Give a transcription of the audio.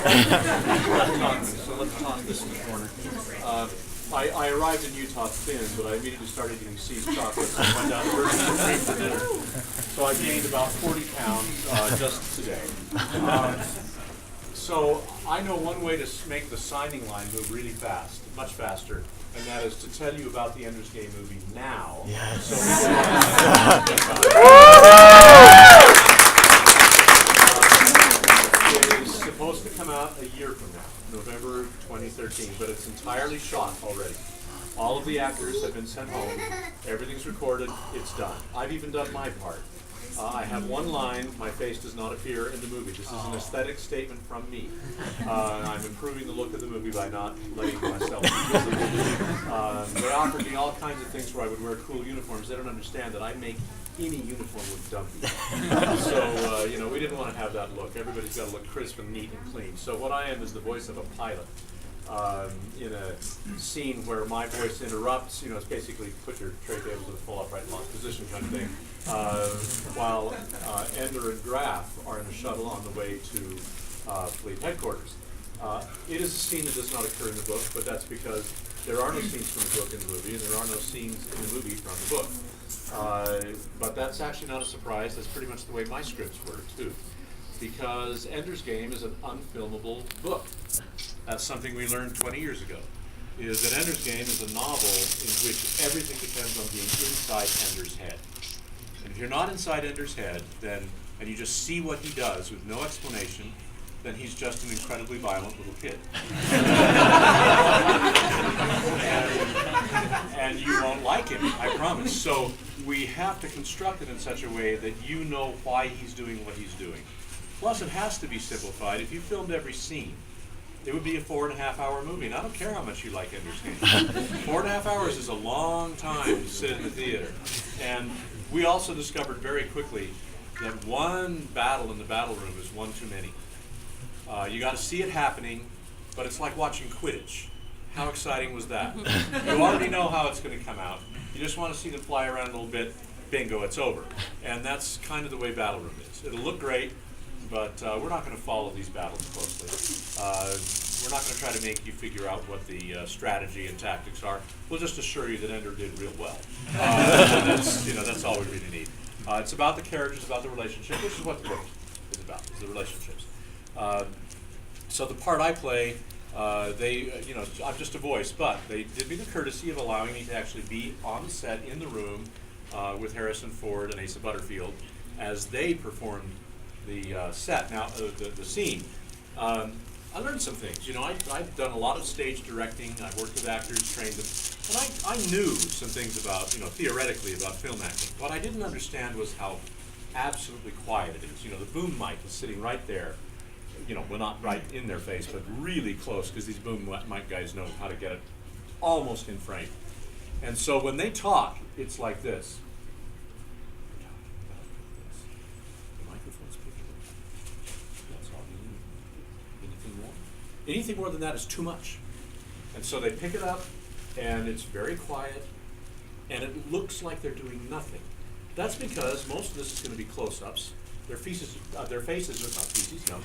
So let's talk this in the corner. I arrived in Utah thin, but I immediately started eating See's chocolates and went down to Orson for dinner. So I gained about 40 pounds just today. So I know one way to make the signing line move really fast, much faster, and that is to tell you about the Ender's Game movie now. Yes. So it is supposed to come out a year from now, November 2013, but it's entirely shot already. All of the actors have been sent home. Everything's recorded. It's done. I've even done my part. I have one line, my face does not appear in the movie. This is an aesthetic statement from me. I'm improving the look of the movie by not letting myself they offered me all kinds of things where I would wear cool uniforms. They don't understand that I make any uniform look dumpy. So, we didn't want to have that look. Everybody's got to look crisp and neat and clean. So what I am is the voice of a pilot. In a scene where my voice interrupts, it's basically put your tray table to the full upright locked position kind of thing, while Ender and Graf are in a shuttle on the way to fleet headquarters. It is a scene that does not occur in the book, but that's because there are no scenes from the book in the movie, and there are no scenes in the movie from the book. But that's actually not a surprise. That's pretty much the way my scripts were, too. Because Ender's Game is an unfilmable book. That's something we learned 20 years ago, is that Ender's Game is a novel in which everything depends on being inside Ender's head. And if you're not inside Ender's head, and you just see what he does with no explanation, then he's just an incredibly violent little kid. and you won't like him, I promise. So we have to construct it in such a way that you know why he's doing what he's doing. Plus, it has to be simplified. If you filmed every scene, it would be a 4.5-hour movie. And I don't care how much you like Ender's Game. 4.5 hours is a long time to sit in the theater. And we also discovered very quickly that one battle in the battle room is one too many. You got to see it happening, but it's like watching Quidditch. How exciting was that? You already know how it's going to come out. You just want to see them fly around a little bit. Bingo, it's over. And that's kind of the way battle room is. It'll look great, but we're not going to follow these battles closely. We're not going to try to make you figure out what the strategy and tactics are. We'll just assure you that Ender did real well. That's all we really need. It's about the characters, about the relationship, which is what the book is about, is the relationships. So the part I play, I'm just a voice, but they did me the courtesy of allowing me to actually be on the set in the room with Harrison Ford and Asa Butterfield as they performed the set. Now, the scene. I learned some things. I've done a lot of stage directing. I've worked with actors, trained them, and I knew some things about, theoretically about film acting. What I didn't understand was how absolutely quiet it is. The boom mic is sitting right there. Well, not right in their face, but really close, because these boom mic guys know how to get it almost in frame. And so when they talk, it's like this. Anything more than that is too much. And so they pick it up, and it's very quiet, and it looks like they're doing nothing. That's because most of this is going to be close-ups. Their faces are not feces, no.